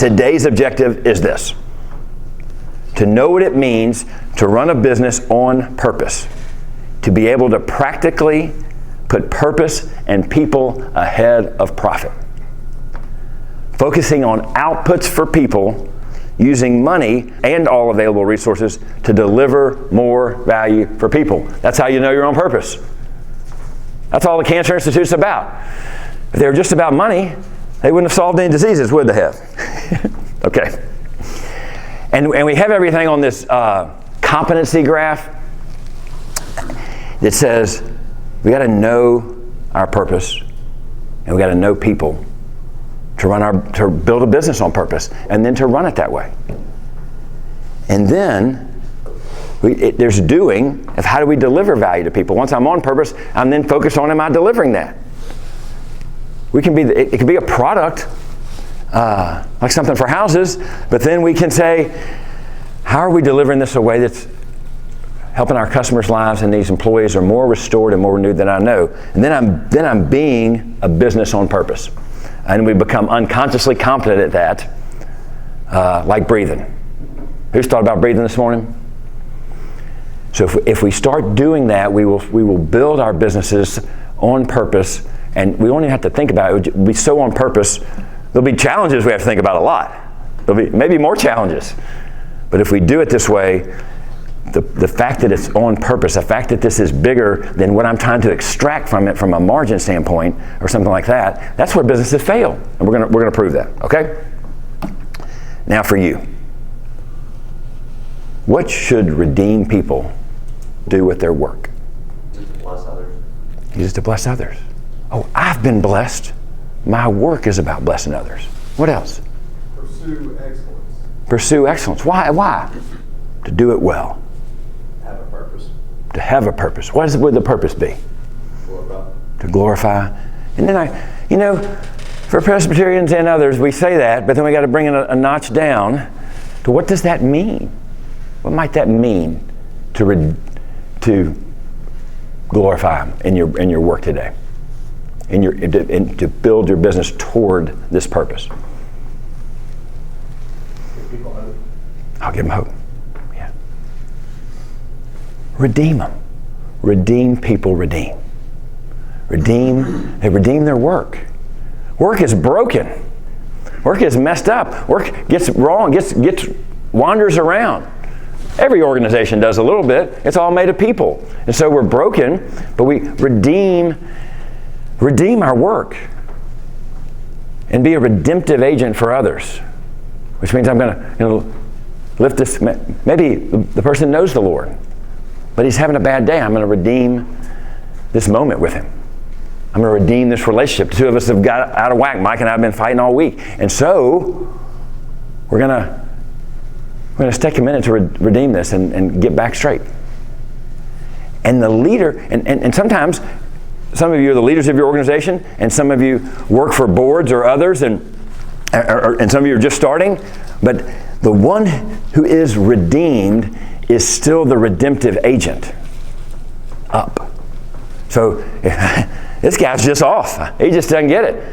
Today's objective is this: to know what it means to run a business on purpose, to be able to practically put purpose and people ahead of profit. Focusing on outputs for people, using money and all available resources to deliver more value for people. That's how you know you're on purpose. That's all the Cancer Institute's about. If they were just about money, they wouldn't have solved any diseases, would they have? Okay. And we have everything on this competency graph that says we got to know our purpose and we got to know people to build a business on purpose and then to run it that way. And then there's doing of how do we deliver value to people. Once I'm on purpose, I'm then focused on am I delivering that. It can be a product, like something for houses, but then we can say, how are we delivering this in a way that's helping our customers' lives and these employees are more restored and more renewed than I know. And then I'm being a business on purpose. And we become unconsciously competent at that, like breathing. Who's thought about breathing this morning? So if we start doing that, we will build our businesses on purpose, and we don't even have to think about it. It will be so on purpose. There'll be challenges we have to think about a lot. There'll be maybe more challenges. But if we do it this way, the fact that it's on purpose, the fact that this is bigger than what I'm trying to extract from it from a margin standpoint or something like that, that's where businesses fail. And we're gonna prove that, okay? Now for you. What should redeemed people do with their work? Use it to bless others. Use it to bless others. Oh, I've been blessed. My work is about blessing others. What else? Pursue excellence. Pursue excellence. Why? To do it well. Have a purpose. To have a purpose. What would the purpose be? Glorify. To glorify. And then for Presbyterians and others, we say that, but then we got to bring it a notch down to what does that mean? What might that mean to glorify in your work today? And to build your business toward this purpose. Give people hope. I'll give them hope. Yeah. Redeem them. Redeem people, redeem. They redeem their work. Work is broken. Work is messed up. Work gets wrong, wanders around. Every organization does a little bit. It's all made of people. And so we're broken, but we redeem our work and be a redemptive agent for others, which means I'm going to lift this. Maybe the person knows the Lord, but he's having a bad day. I'm going to redeem this moment with him. I'm going to redeem this relationship. The two of us have got out of whack. Mike and I have been fighting all week. And so we're going to take a minute to redeem this and get back straight. And the leader, and sometimes some of you are the leaders of your organization, and some of you work for boards or others, and some of you are just starting, but the one who is redeemed is still the redemptive agent. Up. So this guy's just off. He just doesn't get it.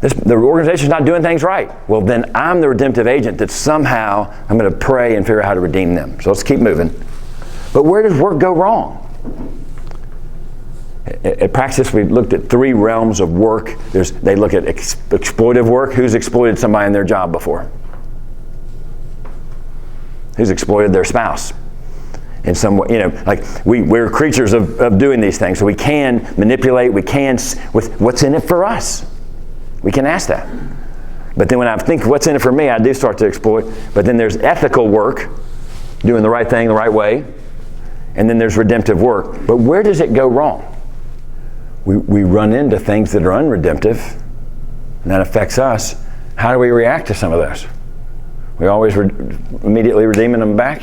The organization's not doing things right. Well, then I'm the redemptive agent that somehow I'm going to pray and figure out how to redeem them. So let's keep moving. But where does work go wrong? At Praxis, we looked at 3 realms of work. They look at exploitive work. Who's exploited somebody in their job before? Who's exploited their spouse? In some way, like we're creatures of doing these things. So we can manipulate, with what's in it for us. We can ask that. But then when I think what's in it for me, I do start to exploit. But then there's ethical work, doing the right thing the right way. And then there's redemptive work. But where does it go wrong? We run into things that are unredemptive, and that affects us. How do we react to some of those? We always immediately redeeming them back?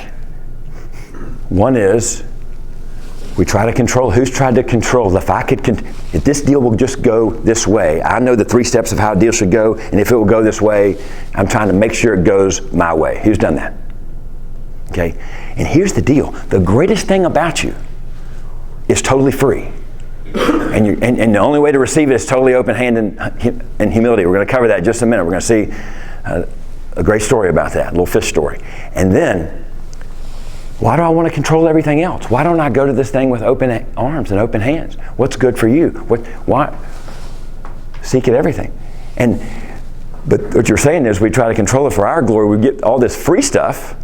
One is, we try to control. Who's tried to control? If this deal will just go this way, I know the 3 steps of how a deal should go, and if it will go this way, I'm trying to make sure it goes my way. Who's done that? Okay? And here's the deal. The greatest thing about you is totally free. And the only way to receive it is totally open hand and humility. We're going to cover that in just a minute. We're going to see A great story about that, a little fish story. And then, why do I want to control everything else? Why don't I go to this thing with open arms and open hands? What's good for you? Why? Seek at everything. But what you're saying is we try to control it for our glory. We get all this free stuff,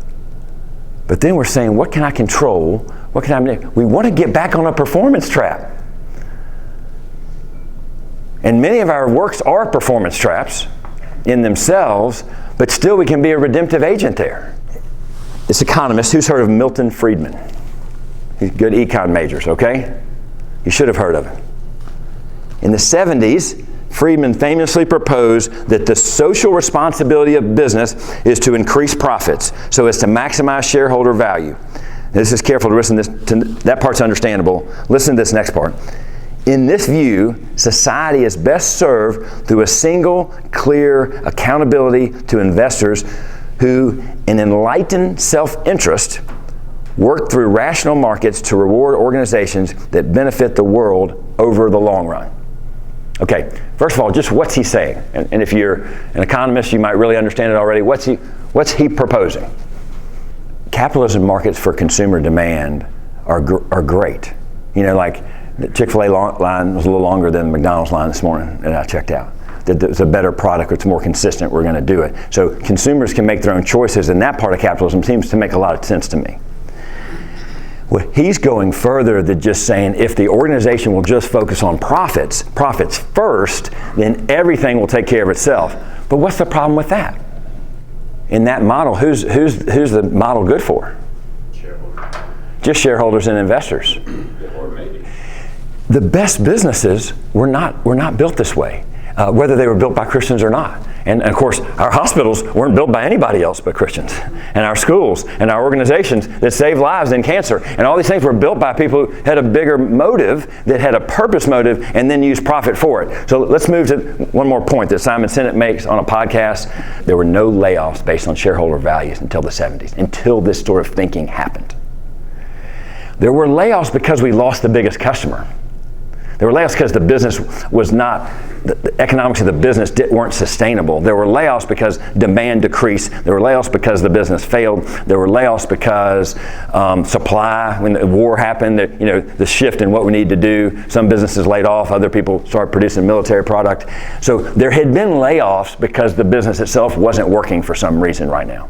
but then we're saying, what can I control? What can I manipulate? We want to get back on a performance trap. And many of our works are performance traps in themselves, but still we can be a redemptive agent there. This economist, who's heard of Milton Friedman? He's good econ majors, okay? You should have heard of him. In the 70s, Friedman famously proposed that the social responsibility of business is to increase profits so as to maximize shareholder value. This is careful to listen to that part's understandable. Listen to this next part. In this view, society is best served through a single, clear accountability to investors who, in enlightened self-interest, work through rational markets to reward organizations that benefit the world over the long run. Okay, first of all, just what's he saying? And if you're an economist, you might really understand it already. What's he proposing? Capitalism markets for consumer demand are great. You know, like the Chick-fil-A line was a little longer than the McDonald's line this morning that I checked out. That it's a better product, it's more consistent, we're going to do it. So consumers can make their own choices, and that part of capitalism seems to make a lot of sense to me. Well, he's going further than just saying if the organization will just focus on profits first, then everything will take care of itself. But what's the problem with that? In that model, who's the model good for? Shareholders. Just shareholders and investors. Or maybe. The best businesses were not built this way. Whether they were built by Christians or not. And of course, our hospitals weren't built by anybody else but Christians. And our schools and our organizations that save lives in cancer. And all these things were built by people who had a bigger motive, that had a purpose motive, and then used profit for it. So let's move to one more point that Simon Sinek makes on a podcast. There were no layoffs based on shareholder values until the 70s, until this sort of thinking happened. There were layoffs because we lost the biggest customer. There were layoffs because the business was not, the economics of the business weren't sustainable. There were layoffs because demand decreased. There were layoffs because the business failed. There were layoffs because supply, when the war happened, the shift in what we need to do, some businesses laid off, other people started producing military product. So there had been layoffs because the business itself wasn't working for some reason right now.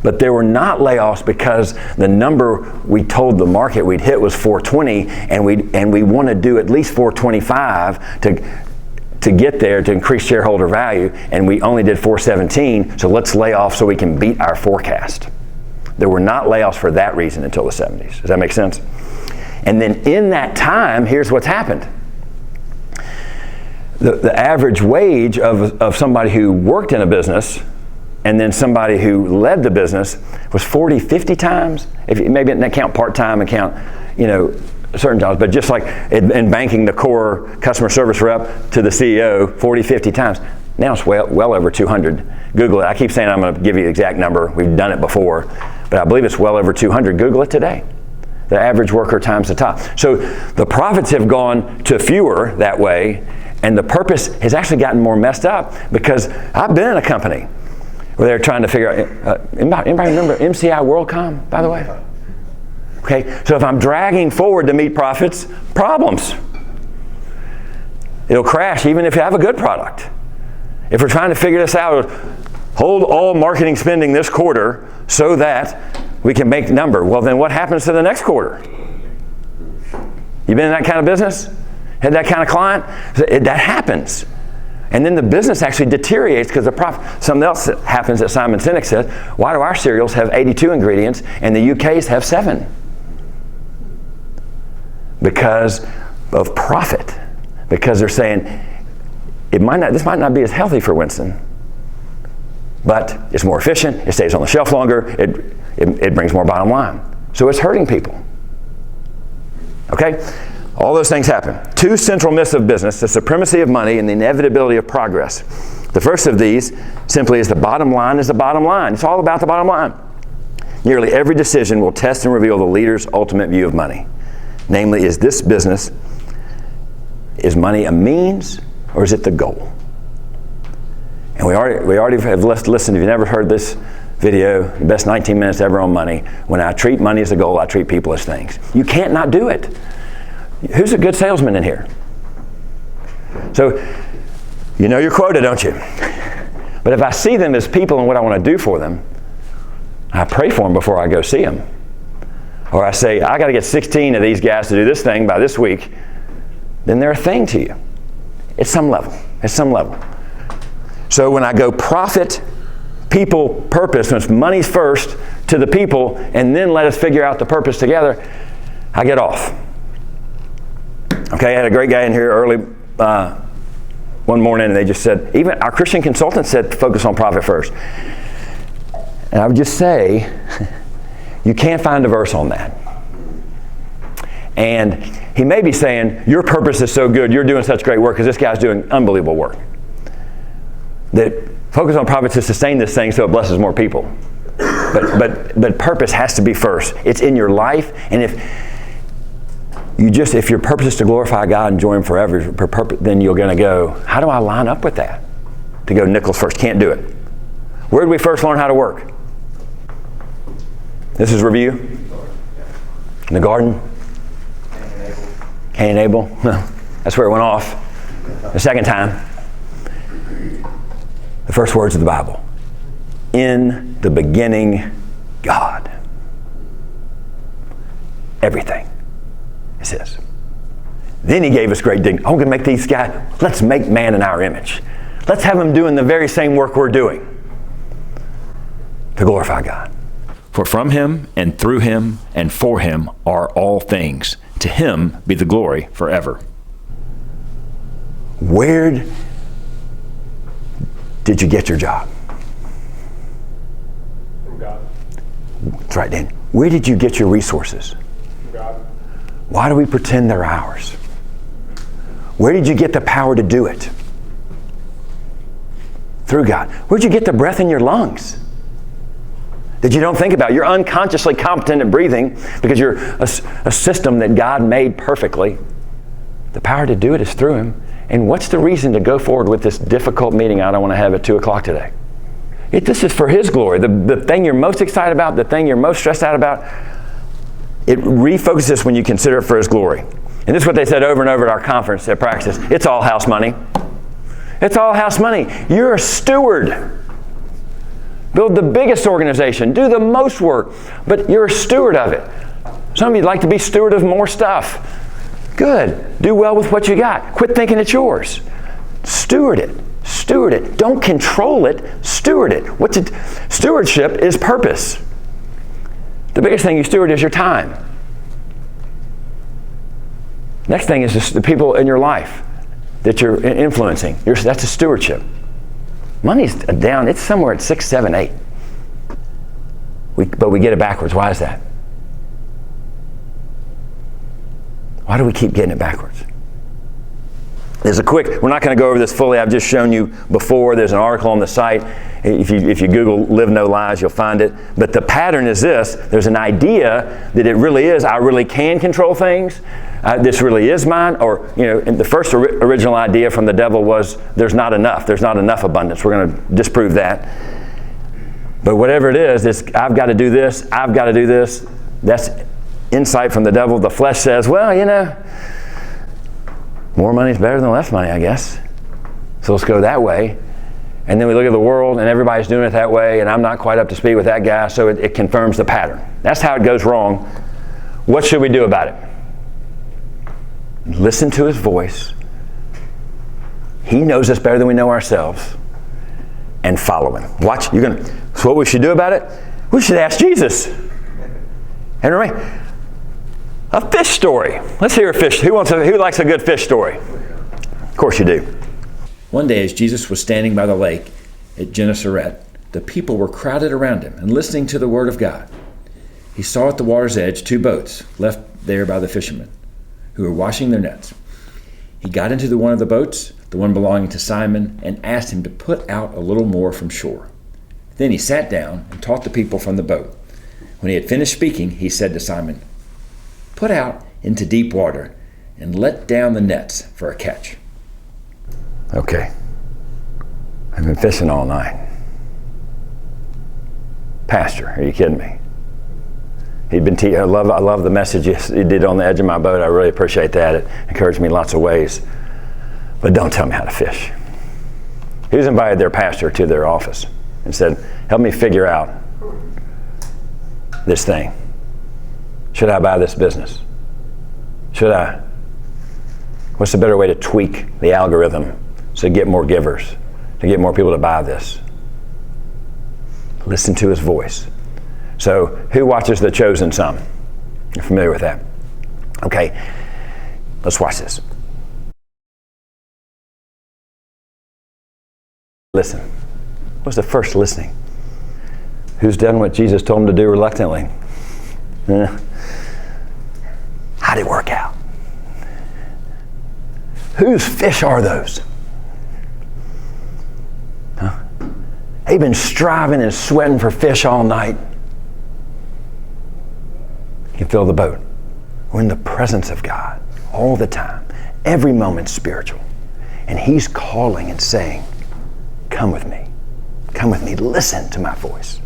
But there were not layoffs because the number we told the market we'd hit was 420, and we want to do at least 425 to get there to increase shareholder value, and we only did 417, so let's lay off so we can beat our forecast. There were not layoffs for that reason until the 70s. Does that make sense? And then in that time, here's what's happened. The average wage of somebody who worked in a business and then somebody who led the business was 40, 50 times. If maybe didn't count part-time and count, certain jobs, but just like in banking, the core customer service rep to the CEO, 40, 50 times. Now it's well over 200. Google it. I keep saying I'm going to give you the exact number. We've done it before, but I believe it's well over 200. Google it today. The average worker times the top. So the profits have gone to fewer that way, and the purpose has actually gotten more messed up because I've been in a company where they're trying to figure out, anybody remember MCI WorldCom, by the way? Okay, so if I'm dragging forward to meet profits, problems. It'll crash even if you have a good product. If we're trying to figure this out, hold all marketing spending this quarter so that we can make number. Well, then what happens to the next quarter? You been in that kind of business? Had that kind of client? That happens. And then the business actually deteriorates because the profit. Something else that happens that Simon Sinek said, why do our cereals have 82 ingredients and the UK's have 7? Because of profit. Because they're saying, this might not be as healthy for Winston, but it's more efficient, it stays on the shelf longer, it brings more bottom line. So it's hurting people. Okay? All those things happen. 2 central myths of business: the supremacy of money and the inevitability of progress. The first of these simply is the bottom line is the bottom line. It's all about the bottom line. Nearly every decision will test and reveal the leader's ultimate view of money. Namely, is money a means or is it the goal? And we already have listened. If you've never heard this video, the best 19 minutes ever on money. When I treat money as a goal, I treat people as things. You can't not do it. Who's a good salesman in here? So, you know your quota, don't you? But if I see them as people and what I want to do for them, I pray for them before I go see them. Or I say, I got to get 16 of these guys to do this thing by this week. Then they're a thing to you. At some level. At some level. So when I go profit, people, purpose, when it's money's first to the people, and then let us figure out the purpose together, I get off. Okay, I had a great guy in here early one morning, and they just said, even our Christian consultant said, focus on profit first. And I would just say, you can't find a verse on that. And he may be saying, your purpose is so good, you're doing such great work, because this guy's doing unbelievable work. That focus on profit to sustain this thing so it blesses more people. But purpose has to be first. It's in your life, and if your purpose is to glorify God and enjoy Him forever, then you're going to go, how do I line up with that? To go nickels first, can't do it. Where did we first learn how to work? This is review. In the garden. Cain and Abel. No, that's where it went off. The second time. The first words of the Bible. In the beginning, God. Everything is His. Then He gave us great dignity. I'm going to make these guys, let's make man in our image. Let's have them doing the very same work we're doing to glorify God. For from Him and through Him and for Him are all things. To Him be the glory forever. Where did you get your job? From God. That's right, Dan. Where did you get your resources? From God. Why do we pretend they're ours? Where did you get the power to do it? Through God. Where'd you get the breath in your lungs? That you don't think about. You're unconsciously competent at breathing because you're a system that God made perfectly. The power to do it is through Him. And what's the reason to go forward with this difficult meeting I don't want to have at 2 o'clock today? This is for His glory. The thing you're most excited about, the thing you're most stressed out about, it refocuses when you consider it for His glory. And this is what they said over and over at our conference at Praxis. It's all house money. It's all house money. You're a steward. Build the biggest organization. Do the most work. But you're a steward of it. Some of you'd like to be steward of more stuff. Good. Do well with what you got. Quit thinking it's yours. Steward it. Steward it. Don't control it. Steward it. Stewardship is purpose. The biggest thing you steward is your time. Next thing is just the people in your life that you're influencing. That's a stewardship. Money's down. It's somewhere at 6, 7, 8. But we get it backwards. Why is that? Why do we keep getting it backwards? We're not going to go over this fully. I've just shown you before. There's an article on the site. If you Google Live No Lies, you'll find it. But the pattern is this. There's an idea that it really is, I really can control things. This really is mine. Or, and the first original idea from the devil was there's not enough. There's not enough abundance. We're going to disprove that. But whatever it is, I've got to do this. I've got to do this. That's insight from the devil. The flesh says, well, more money is better than less money, I guess. So let's go that way. And then we look at the world and everybody's doing it that way and I'm not quite up to speed with that guy, so it confirms the pattern. That's how it goes wrong. What should we do about it? Listen to His voice. He knows us better than we know ourselves. And follow Him. Watch. So what we should do about it? We should ask Jesus. And remember, a fish story. Let's hear a fish. Who likes a good fish story? Of course you do. One day as Jesus was standing by the lake at Gennesaret, the people were crowded around Him and listening to the word of God. He saw at the water's edge 2 boats left there by the fishermen who were washing their nets. He got into one of the boats, the one belonging to Simon, and asked him to put out a little more from shore. Then he sat down and taught the people from the boat. When he had finished speaking, he said to Simon, "Put out into deep water and let down the nets for a catch." Okay. I've been fishing all night. Pastor, are you kidding me? He'd been I love the message he did on the edge of my boat. I really appreciate that. It encouraged me in lots of ways. But don't tell me how to fish. He's invited their pastor to their office and said, help me figure out this thing. Should I buy this business? Should I? What's the better way to tweak the algorithm to get more givers, to get more people to buy this? Listen to his voice. So, who watches The Chosen some? You're familiar with that? Okay, let's watch this. Listen. What's the first listening? Who's done what Jesus told him to do reluctantly? How'd it work out? Whose fish are those? Huh? They've been striving and sweating for fish all night. You can fill the boat. We're in the presence of God all the time. Every moment's spiritual. And he's calling and saying, come with me. Come with me. Listen to my voice.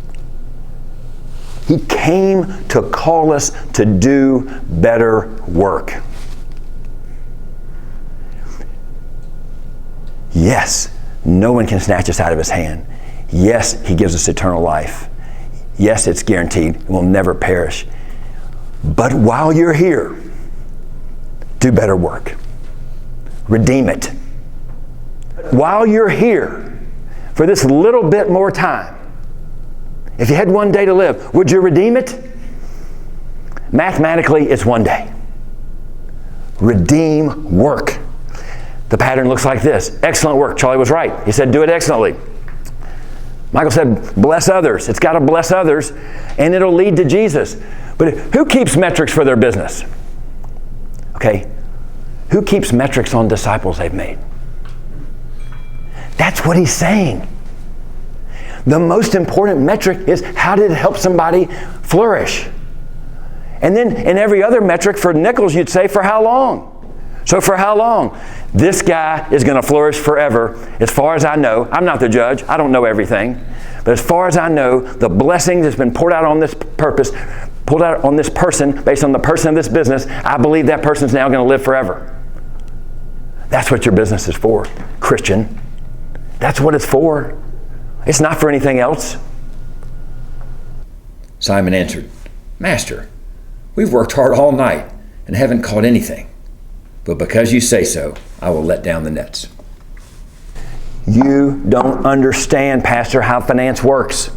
He came to call us to do better work. Yes, no one can snatch us out of his hand. Yes, he gives us eternal life. Yes, it's guaranteed. It will never perish. But while you're here, do better work. Redeem it. While you're here, for this little bit more time, if you had one day to live, would you redeem it? Mathematically, it's one day. Redeem work. The pattern looks like this. Excellent work. Charlie was right. He said, do it excellently. Michael said, bless others. It's got to bless others, and it'll lead to Jesus. But who keeps metrics for their business? Okay. Who keeps metrics on disciples they've made? That's what he's saying. The most important metric is, how did it help somebody flourish? And then in every other metric for nickels, you'd say, for how long? So for how long? This guy is going to flourish forever. As far as I know, I'm not the judge. I don't know everything. But as far as I know, the blessing that's been poured out on this purpose, poured out on this person, based on the person of this business, I believe that person's now going to live forever. That's what your business is for, Christian. That's what it's for. It's not for anything else. Simon answered, Master, we've worked hard all night and haven't caught anything. But because you say so, I will let down the nets. You don't understand, Pastor, how finance works.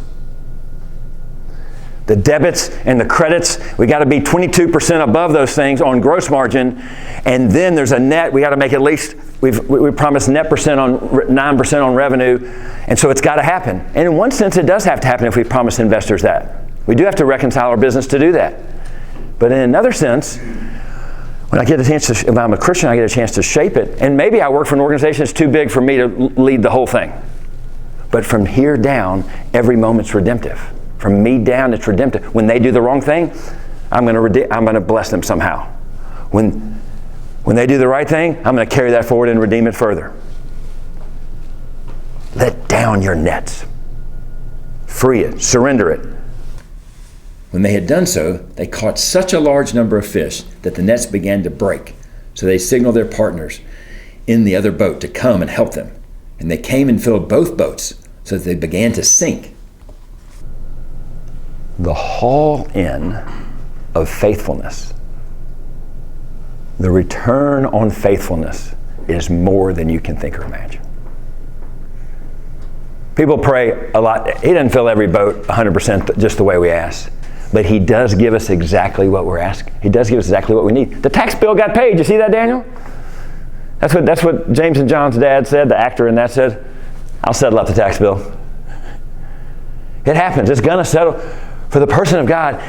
The debits and the credits, we got to be 22% above those things on gross margin, and then there's a net. We got to make at least, we promised net percent on 9% on revenue, and so it's got to happen. And in one sense, it does have to happen if we promise investors that. We do have to reconcile our business to do that. But in another sense, when I get a chance to, if I'm a Christian, I get a chance to shape it. And maybe I work for an organization that's too big for me to lead the whole thing. But from here down, every moment's redemptive. From me down, it's redemptive. When they do the wrong thing, I'm going to bless them somehow. When they do the right thing, I'm going to carry that forward and redeem it further. Let down your nets. Free it. Surrender it. When they had done so, they caught such a large number of fish that the nets began to break. So they signaled their partners in the other boat to come and help them. And they came and filled both boats so that they began to sink. The haul in of faithfulness, the return on faithfulness, is more than you can think or imagine. People pray a lot. He doesn't fill every boat 100% just the way we ask. But he does give us exactly what we're asking. He does give us exactly what we need. The tax bill got paid. You see that, Daniel? That's what James and John's dad said, the actor in that said, I'll settle up the tax bill. It happens. It's going to settle. For the person of God,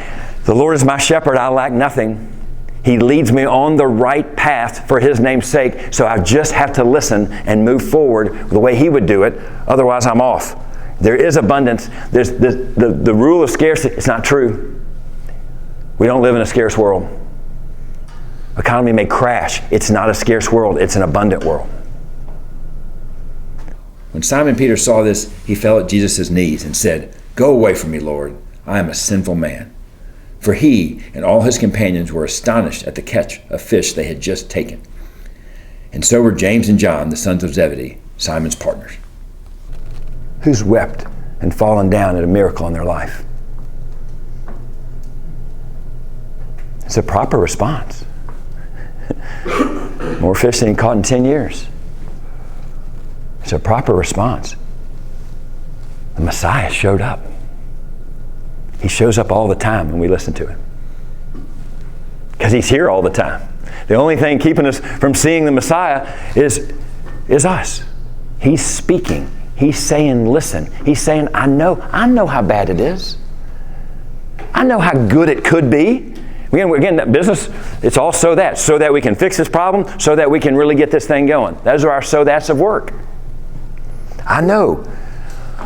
the Lord is my shepherd. I lack nothing. He leads me on the right path for his name's sake. So I just have to listen and move forward the way he would do it. Otherwise, I'm off. There is abundance. There's the rule of scarcity. It's not true. We don't live in a scarce world. Economy may crash. It's not a scarce world. It's an abundant world. When Simon Peter saw this, he fell at Jesus' knees and said, "Go away from me, Lord. I am a sinful man." For he and all his companions were astonished at the catch of fish they had just taken. And so were James and John, the sons of Zebedee, Simon's partners. Who's wept and fallen down at a miracle in their life? It's a proper response. More fish than he caught in 10 years. It's a proper response. The Messiah showed up. He shows up all the time when we listen to him. Because he's here all the time. The only thing keeping us from seeing the Messiah is us. He's speaking. He's saying, listen. He's saying, I know how bad it is. I know how good it could be. Again, that business, it's all so that we can fix this problem, so that we can really get this thing going. Those are our so that's of work. I know.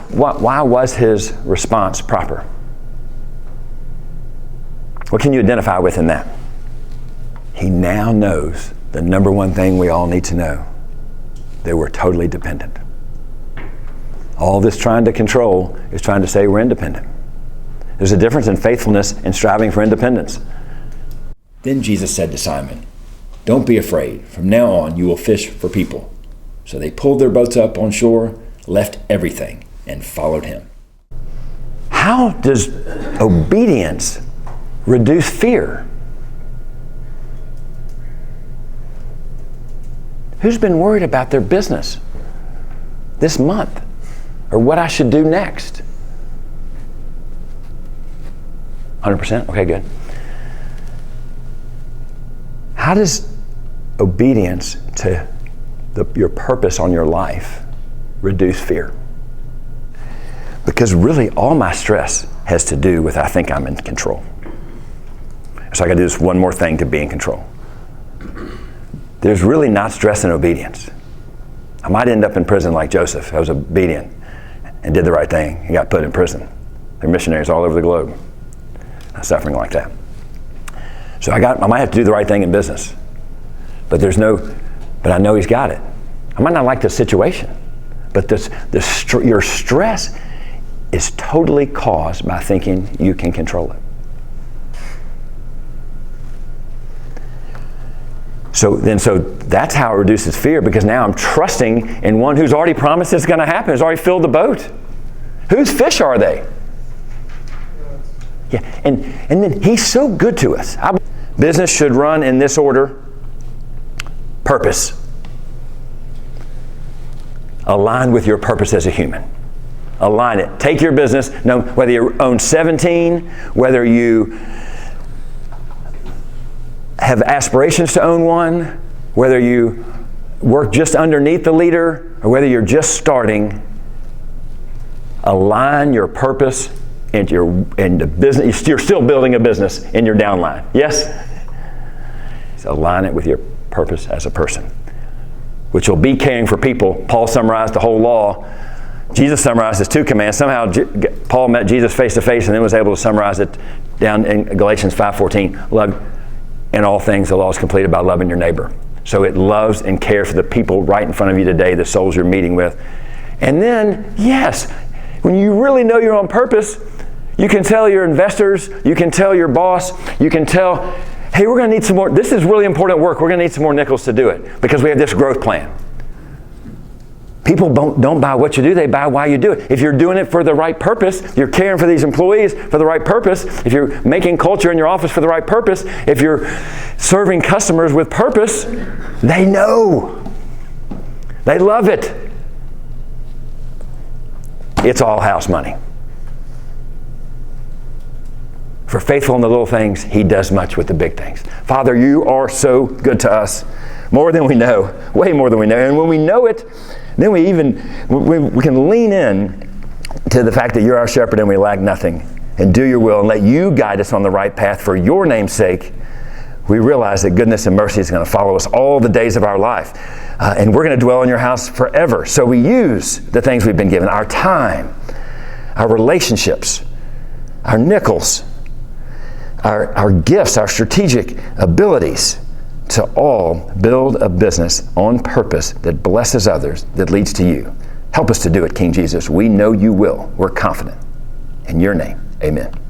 Why was his response proper? What can you identify with in that? He now knows the number one thing we all need to know, that we're totally dependent. All this trying to control is trying to say we're independent. There's a difference in faithfulness and striving for independence. Then Jesus said to Simon, "Don't be afraid. From now on you will fish for people." So they pulled their boats up on shore, left everything, and followed him. How does obedience reduce fear? Who's been worried about their business this month or what I should do next? 100%? Okay, good. How does obedience to your purpose on your life reduce fear? Because really all my stress has to do with I think I'm in control. So I got to do this one more thing to be in control. There's really not stress in obedience. I might end up in prison like Joseph. I was obedient and did the right thing. He got put in prison. There are missionaries all over the globe suffering like that. So I might have to do the right thing in business. But I know he's got it. I might not like the situation, but your stress is totally caused by thinking you can control it. So that's how it reduces fear, because now I'm trusting in one who's already promised it's going to happen, who's already filled the boat. Whose fish are they? Yeah, and then he's so good to us. Business should run in this order. Purpose. Align with your purpose as a human. Align it. Take your business, whether you own 17, whether you have aspirations to own one, whether you work just underneath the leader, or whether you're just starting, align your purpose into the business. You're still building a business in your downline. Yes? So align it with your purpose as a person, which will be caring for people. Paul summarized the whole law. Jesus summarized his 2 commands. Somehow Paul met Jesus face to face and then was able to summarize it down in Galatians 5:14. Love in all things, the law is completed by loving your neighbor. So it loves and cares for the people right in front of you today, the souls you're meeting with. And then, yes, when you really know you're on purpose, you can tell your investors, you can tell your boss, you can tell, hey, we're going to need some more. This is really important work. We're going to need some more nickels to do it because we have this growth plan. People don't buy what you do, they buy why you do it. If you're doing it for the right purpose, you're caring for these employees for the right purpose, if you're making culture in your office for the right purpose, if you're serving customers with purpose, they know. They love it. It's all house money. For faithful in the little things, he does much with the big things. Father, you are so good to us. More than we know. Way more than we know. And when we know it, then we can lean in to the fact that you're our shepherd and we lack nothing, and do your will and let you guide us on the right path for your name's sake. We realize that goodness and mercy is going to follow us all the days of our life. And we're going to dwell in your house forever. So we use the things we've been given, our time, our relationships, our nickels, our gifts, our strategic abilities, to all build a business on purpose that blesses others, that leads to you. Help us to do it, King Jesus. We know you will. We're confident. In your name, amen.